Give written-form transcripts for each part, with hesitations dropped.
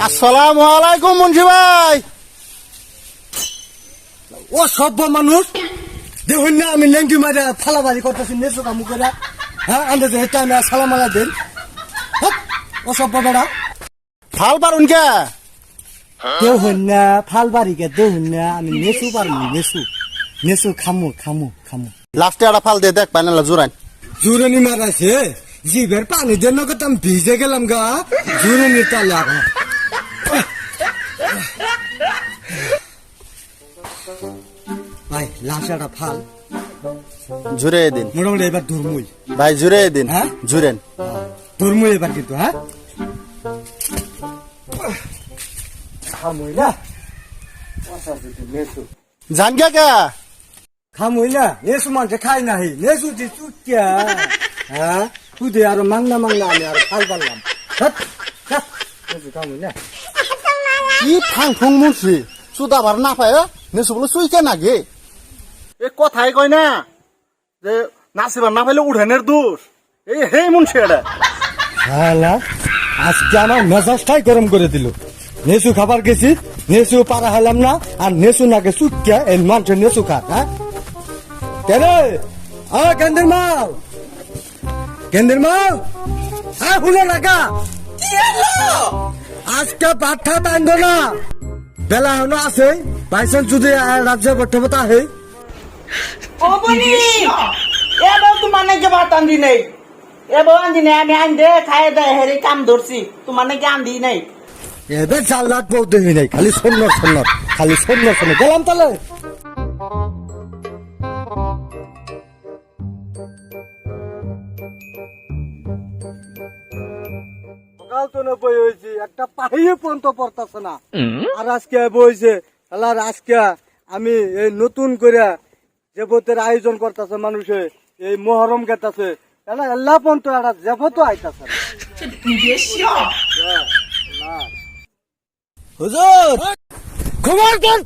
আসসালামু আলাইকুম মুন্সি ভাই। ও সভ্য মানুষ দেখুন না, আমি নেংটি মারে ফালাবাড়ি করতেছি নেচু কামু করে। হ্যাঁ আন্দাজ এটা আমি সালাম আলা দিন। ও সভ্য বেড়া ফাল পারুন কে দেখুন না, ফালবাড়ি কে দেখুন না, আমি নেচু পারবো। নেচু নেচু খামু খামু খামু। লাস্টে একটা ফাল দিয়ে দেখ পাইনালা জোরান জুরনি মারাছে জিভের পানি দেন আমি ভিজে গেলাম গা জুরনি তালে এখন। ভাই লাশাটা ফাল জুড়ে দিন মোটামুটি এবার ধর্মুই ভাই, জুড়ে দিন। হ্যাঁ জুড়েন ধর্মুই এবার কিন্তু। হ্যাঁ খামুই না জান কে কে খামুই না নেসু মানুষে খাই নাহি নেসু যে চুটিয়া। হ্যাঁ তুই আরো মাংনা মাংনা আমি আরো ফাল পারলাম। খামুই না কি ফাং ফুং মুন্সি সুদা বার না পায় নেসু বলে সুইকে নাগে এ কথাই কয় না যে নাচিবার না পাইলে উঠেনের দোষ এই হে মুন্সি এটা। হ্যাঁ আজকে আমার মেজাজটাই গরম করে দিল। নেসু খাবার গেছি নেসু পারা হলাম না আর নেসু নাকে চুটকিয়া এই মানুষের নেসু খা। হ্যাঁ কেন কেন্দ্রের মাল কেন্দ্রের মাল হ্যাঁ হুলো রাখা আজকে পাঠা টানবো না বেলা হলো আছে বাইসান যদি রাজ্য বর্তমাতা হে ও বনি এবার তোমার নাকি ভাত আনদি নেই এবার আনদি নেই আমি আন দে খাই দে হেরে কাম ধরছি তোমার নাকি আনদি নেই এবার চাল লাখ বলতে হই নাই খালি সন্ন্যর সন্ন্যর খালি সন্ন্যর সন্ন্যর গেলাম তাহলে। সকাল তো বই হয়েছি একটা পাহিয়ে পর্যন্ত পড়তেছে না আর আজকে বইছে আর আজকে আমি এই নতুন করে যে বোতের আয়োজন করতেছে মানুষে এই মহরম গেতাছে এল্লা পর্যন্ত একটা জেফতো আইতাছে। হুজুর খবর দেন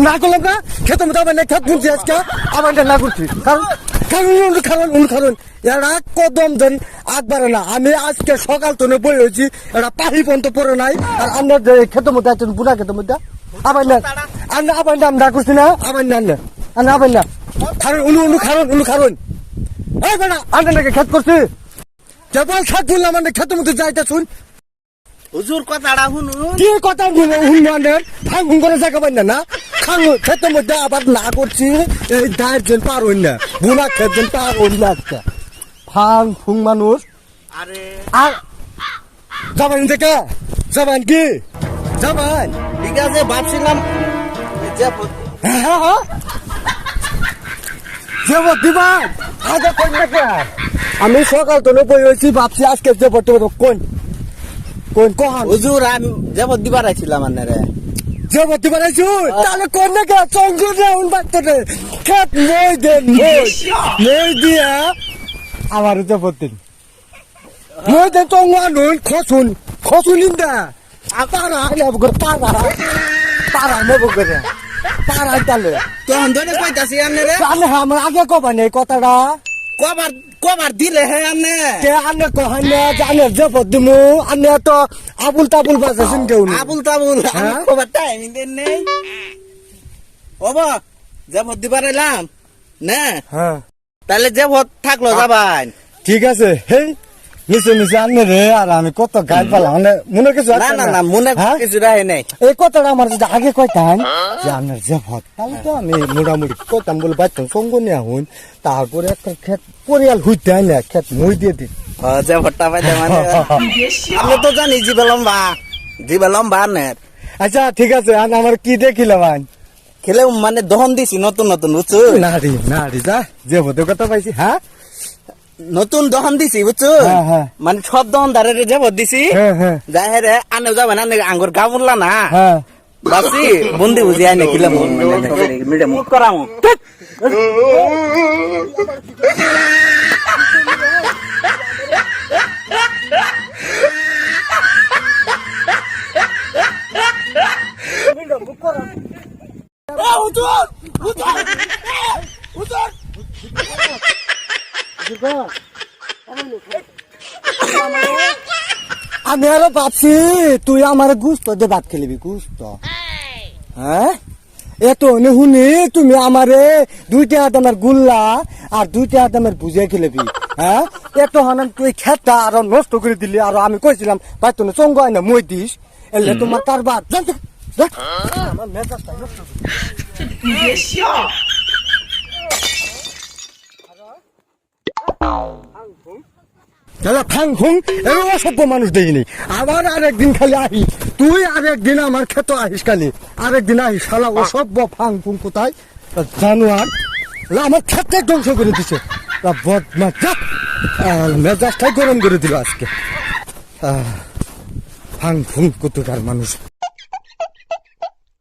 না করলাম না খেতে মতো আমার খেত বুনছি আজকে আমার না করছি কারণ কারণ কারণ কারণ এরা কদম দেন আগবারে না। আমি আজকে সকাল তো বই হয়েছি এটা পাহি পর্যন্ত পড়ে নাই আর আপনার যে খেতে মধ্যে আছেন বুনা খেতে মধ্যে আবার না আবার না আমরা করছি না আবার না আবার না কারণ উনু কারণ কারণ এই বেটা আপনার নাকি খেত করছি কেবল খেত বললাম আমার খেতে মধ্যে যাইতে শুন হুজুর কথাটা শুনুন কি কথা হুনমানের ফাং হুন করে জায়গা পাই না খাং খেতের মধ্যে আবার না করছি এই দায়ের জন পার হইন না বুনা খেত জন পার হইন না আজকে ফাং ফুং মানুষ। আরে আর যাবেন দেখে যাবেন কি যাবেন ঠিক আছে ভাবছিলাম যে দিবান আগে কোন দেখে আমি সকাল তো বই হয়েছি ভাবছি আজকে যে পড়তে কোন কোন কহান হুজুর আমি যাবত দিবার আইছিলাম আন্নারে যে পড়তে পারাইছু তাহলে কোন দেখে চঙ্গু দেউন বাচ্চা খেত মই দেন মই দিয়া আমার যে পড়তে মই দেন চঙ্গু আনুন খসুন ইন্দা পারা নেব করে পারা নেব করে পারা তালে তখন ধরে কইতাছি আন্নারে তাহলে আমার আগে কবা নেই কথাটা কবার দিলে হে আন্নে কে আন্নে কহানে জানে যে পদ্মু আন্নে তো আবুল তাবুল বাজাছেন কেউ না আবুল তাবুল কবার টাইম দেন নেই ওবা যাবত দিবার এলাম না হ্যাঁ তাহলে যাবত থাকলো যাবান ঠিক আছে হেই নিচে নিচে আনলে রে আর আমি কত গাছ পালাম মনে কিছু না না না মনে কিছু রাহে নাই এই কথাটা আমার যদি আগে কইতাম যে আপনার যে ভট তাহলে তো আমি মোটামুটি কইতাম বলে বাচ্চান সঙ্গ নিয়ে হইন তারপরে একটা ক্ষেত পরিয়াল হইতে হয় না ক্ষেত মই দিয়ে দিন যে ভট্টা পাইতে মানে আমি তো জানি জিবে লম্বা আনের আচ্ছা ঠিক আছে আমার কি দেখিলাম খেলে মানে দহন দিছি নতুন নতুন বুঝছো না রে যা যে ভোটে কথা পাইছি হ্যাঁ নতুন দহন দিছি বুঝছো মানে সব দহন ধারে যে ভোট দিছি যাই রে আনে যাবেন আঙ্গুর গামুল্লা না বাসি বন্দি বুঝি আইনে কিলাম মিডে মুখ করামু আমি আরো ভাবছি তুই আমার গুস্ত দিয়ে ভাত খেলিবি গুস্ত হ্যাঁ এত শুনি তুমি আমারে 2 টাকা দামের গুল্লা আর 2 টাকা দামের ভুজিয়া খেলিবি হ্যাঁ এত হানান তুই খেতা আরো নষ্ট করে দিলি আর আমি কইছিলাম ভাই তুমি চঙ্গ আইনা মই দিস এলে তোমার কারবার আমার মেজাজটা নষ্ট ফাং ফুং এরকম অসভ্য মানুষ দেখিনি আবার আরেকদিন খালি আহি তুই আরেকদিন আমার ক্ষেত আহিস খালি আরেকদিন আহিস শালা অসভ্য ফাং ফুং কোথায় জানোয়ার আমার ক্ষেতটাই ধ্বংস করে দিছে মেজাজটাই গরম করে দিল আজকে ফাং ফুং কোথাকার মানুষ